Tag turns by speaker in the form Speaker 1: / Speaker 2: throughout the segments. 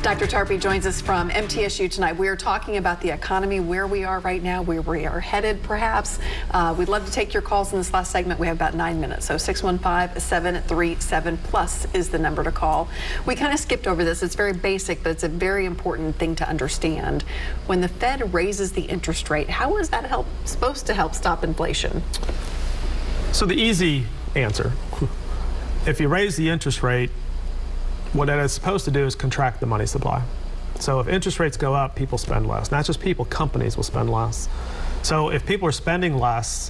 Speaker 1: Dr. Tarpey joins us from MTSU tonight. We are talking about the economy, where we are right now, where we are headed, perhaps. We'd love to take your calls in this last segment. We have about 9 minutes, so 615-737+ is the number to call. We kind of skipped over this. It's very basic, but it's a very important thing to understand. When the Fed raises the interest rate, how is that supposed to help stop inflation?
Speaker 2: So the easy answer, if you raise the interest rate, what it is supposed to do is contract the money supply. So if interest rates go up, people spend less. Not just people, companies will spend less. So if people are spending less,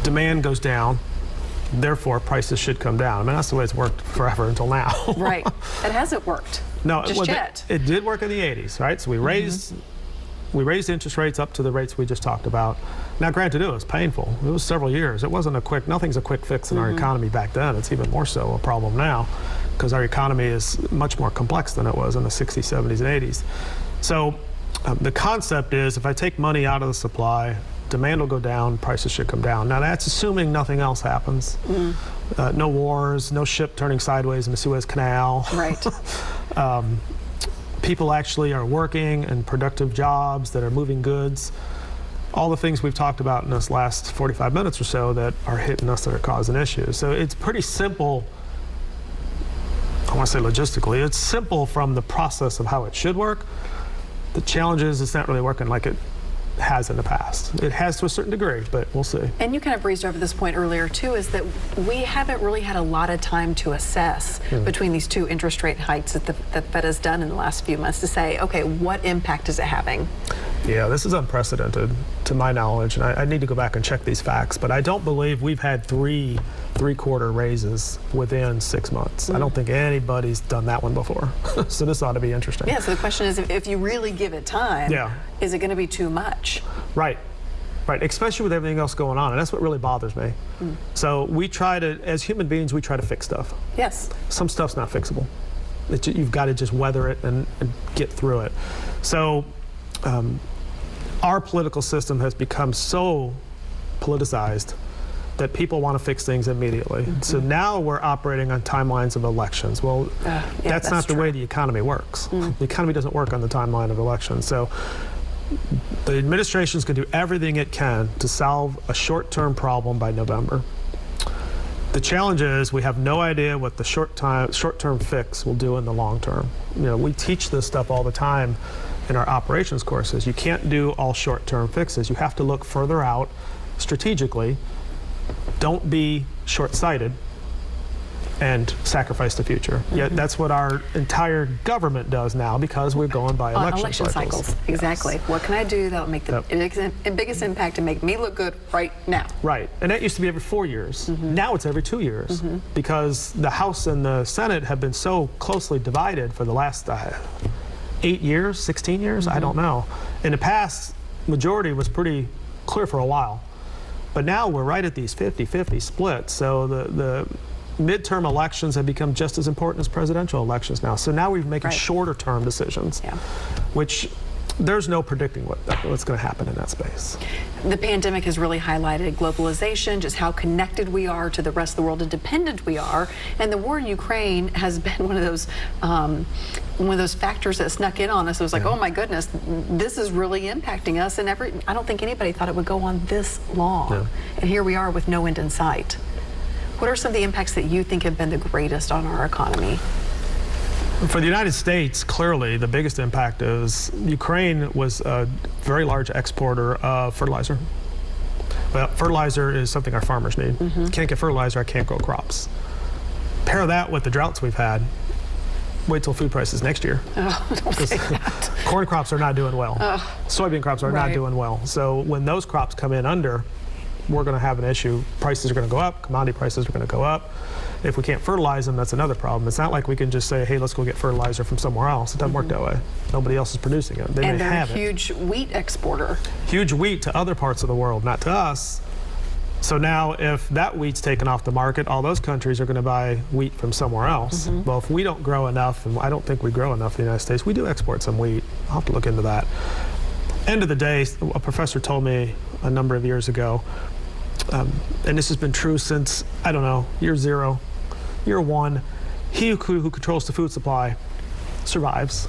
Speaker 2: demand goes down, therefore prices should come down. I mean, that's the way it's worked forever until now.
Speaker 1: Right. It hasn't worked.
Speaker 2: No,
Speaker 1: just yet.
Speaker 2: It did work in the 80s, right? So we raised interest rates up to the rates we just talked about. Now, granted, it was painful. It was several years. It wasn't nothing's a quick fix in our economy back then. It's even more so a problem now, because our economy is much more complex than it was in the 60s, 70s, and 80s. So the concept is, if I take money out of the supply, demand will go down, prices should come down. Now, that's assuming nothing else happens. No wars, no ship turning sideways in the Suez Canal.
Speaker 1: Right.
Speaker 2: People actually are working in productive jobs that are moving goods. All the things we've talked about in this last 45 minutes or so that are hitting us, that are causing issues. So it's pretty simple. I want to say logistically, it's simple from the process of how it should work. The challenge is it's not really working like it has in the past. It has to a certain degree, but we'll see.
Speaker 1: And you kind of breezed over this point earlier too, is that we haven't really had a lot of time to assess between these two interest rate hikes that the Fed has done in the last few months to say, okay, what impact is it having?
Speaker 2: Yeah, this is unprecedented to my knowledge, and I need to go back and check these facts, but I don't believe we've had three-quarter raises within 6 months. I don't think anybody's done that one before. So this ought to be interesting.
Speaker 1: Yeah, so the question is, if you really give it time, is it going to be too much?
Speaker 2: Right, especially with everything else going on, and that's what really bothers me. So we try to, as human beings, we try to fix stuff.
Speaker 1: Yes. Some
Speaker 2: stuff's not fixable. You've got to just weather it and get through it. So our political system has become so politicized that people want to fix things immediately. So now we're operating on timelines of elections. Well, that's not the way the economy works. The economy doesn't work on the timeline of elections. So the administration's going to do everything it can to solve a short-term problem by November. The challenge is we have no idea what the short-term fix will do in the long term. You know, we teach this stuff all the time in our operations courses. You can't do all short-term fixes. You have to look further out strategically. Don't be short-sighted and sacrifice the future. Yet that's what our entire government does now, because we're going by election cycles.
Speaker 1: Exactly. Yes. What can I do that will make the biggest impact and make me look good right now?
Speaker 2: Right. And that used to be every 4 years. Now it's every 2 years, because the House and the Senate have been so closely divided for the last 8 years, 16 years, I don't know. In the past, majority was pretty clear for a while. But now we're right at these 50-50 splits. So the midterm elections have become just as important as presidential elections now. So now we're making shorter term decisions, which there's no predicting what's going to happen in that space.
Speaker 1: The pandemic has really highlighted globalization, just how connected we are to the rest of the world and dependent we are. And the war in Ukraine has been one of those factors that snuck in on us. It was like, oh my goodness, this is really impacting us. And I don't think anybody thought it would go on this long. And here we are with no end in sight. What are some of the impacts that you think have been the greatest on our economy?
Speaker 2: For the United States, clearly the biggest impact is Ukraine was a very large exporter of fertilizer. Well, fertilizer is something our farmers need. Can't get fertilizer, I can't grow crops. Pair that with the droughts we've had. Wait till food prices next year.
Speaker 1: Don't say that.
Speaker 2: Corn crops are not doing well. Soybean crops are not doing well. So when those crops come in under, we're going to have an issue. Prices are going to go up, commodity prices are going to go up. If we can't fertilize them, that's another problem. It's not like we can just say, hey, let's go get fertilizer from somewhere else. It doesn't work that way. Nobody else is producing it.
Speaker 1: And they're a huge wheat exporter.
Speaker 2: Huge wheat to other parts of the world, not to us. So now if that wheat's taken off the market, all those countries are going to buy wheat from somewhere else. Well, if we don't grow enough, and I don't think we grow enough in the United States, we do export some wheat. I'll have to look into that. End of the day, a professor told me a number of years ago, and this has been true since, I don't know, year 0, year 1, he who controls the food supply survives.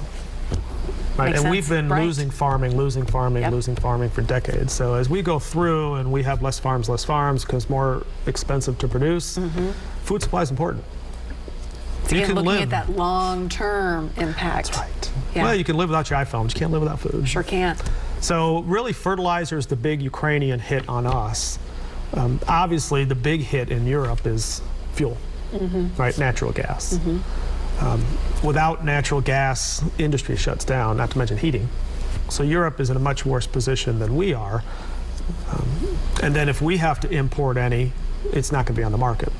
Speaker 2: Right?
Speaker 1: Makes
Speaker 2: And
Speaker 1: sense.
Speaker 2: we've been
Speaker 1: Right.
Speaker 2: losing farming for decades. So as we go through and we have less farms because more expensive to produce, food supply is important. You
Speaker 1: Again,
Speaker 2: can
Speaker 1: looking
Speaker 2: live.
Speaker 1: at that long-term impact.
Speaker 2: That's right.
Speaker 1: Yeah.
Speaker 2: Well, you can live without your iPhone, but you can't live without food.
Speaker 1: Sure can't.
Speaker 2: So really, fertilizer is the big Ukrainian hit on us. Obviously, the big hit in Europe is fuel, right? Natural gas. Without natural gas, industry shuts down, not to mention heating. So Europe is in a much worse position than we are. And then if we have to import any, it's not going to be on the market.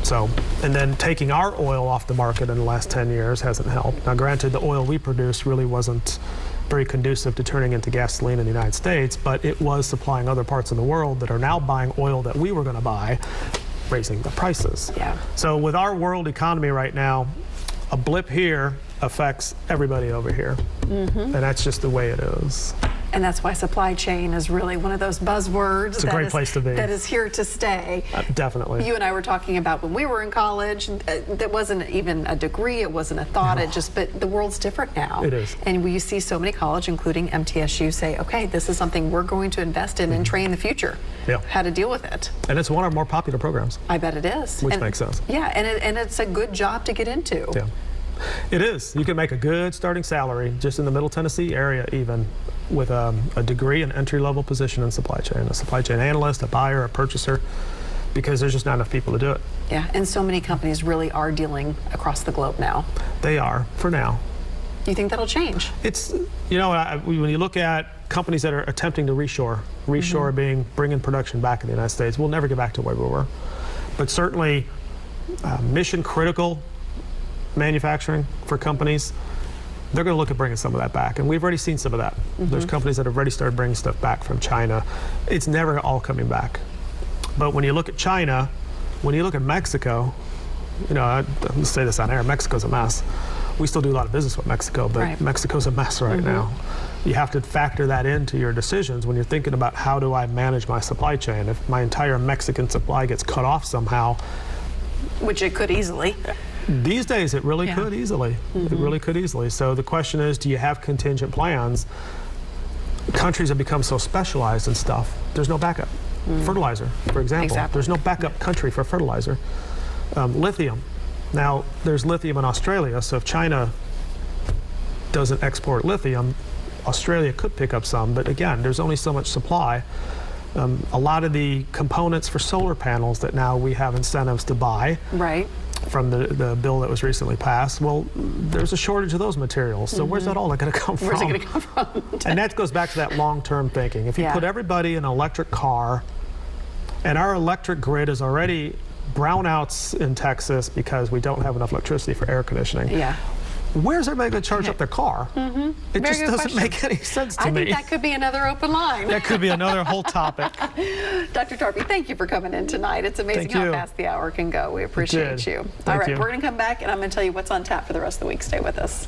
Speaker 2: So, and then taking our oil off the market in the last 10 years hasn't helped. Now, granted, the oil we produced really wasn't very conducive to turning into gasoline in the United States, but it was supplying other parts of the world that are now buying oil that we were going to buy, raising the prices.
Speaker 1: Yeah.
Speaker 2: So with our world economy right now, a blip here affects everybody over here. And that's just the way it is.
Speaker 1: And that's why supply chain is really one of those buzzwords.
Speaker 2: It's a great place to be.
Speaker 1: That is here to stay.
Speaker 2: Definitely.
Speaker 1: You and I were talking about when we were in college, that wasn't even a degree, it wasn't a thought, but the world's different now.
Speaker 2: It is.
Speaker 1: And we see so many colleges, including MTSU, say, okay, this is something we're going to invest in and train the future.
Speaker 2: Yeah.
Speaker 1: How to deal with it.
Speaker 2: And it's one of our more popular programs.
Speaker 1: I bet it is.
Speaker 2: Which makes sense.
Speaker 1: Yeah, and it's a good job to get into.
Speaker 2: Yeah. It is. You can make a good starting salary just in the Middle Tennessee area, even with a degree, an entry-level position in supply chain, a supply chain analyst, a buyer, a purchaser, because there's just not enough people to do it.
Speaker 1: Yeah, and so many companies really are dealing across the globe now.
Speaker 2: They are, for now.
Speaker 1: Do you think that'll change?
Speaker 2: It's, you know, when you look at companies that are attempting to reshore being bringing production back in the United States, we'll never get back to where we were. But certainly, mission-critical manufacturing for companies, they're going to look at bringing some of that back. And we've already seen some of that. There's companies that have already started bringing stuff back from China. It's never all coming back. But when you look at China, when you look at Mexico, you know, I'm going to say this on air, Mexico's a mess. We still do a lot of business with Mexico, but Mexico's a mess right now. You have to factor that into your decisions when you're thinking about how do I manage my supply chain. If my entire Mexican supply gets cut off somehow.
Speaker 1: Which it could easily.
Speaker 2: These days, it really could easily. It really could easily. So the question is, do you have contingent plans? Countries have become so specialized in stuff. There's no backup. Fertilizer, for example. There's no backup country for fertilizer. Lithium. Now, there's lithium in Australia, so if China doesn't export lithium, Australia could pick up some, but again, there's only so much supply. A lot of the components for solar panels that now we have incentives to buy from the bill that was recently passed, well, there's a shortage of those materials. So where's that all going to come from?
Speaker 1: Where's it going to come from?
Speaker 2: And that goes back to that long-term thinking. If you put everybody in an electric car, and our electric grid is already brownouts in Texas because we don't have enough electricity for air conditioning. Where's everybody going to charge up their car? It just doesn't make any sense to me.
Speaker 1: I think that could be another open line.
Speaker 2: That could be another whole topic.
Speaker 1: Dr. Tarpey, thank you for coming in tonight. It's amazing how fast the hour can go. We appreciate you. All right, we're going to come back and I'm going to tell you what's on tap for the rest of the week. Stay with us.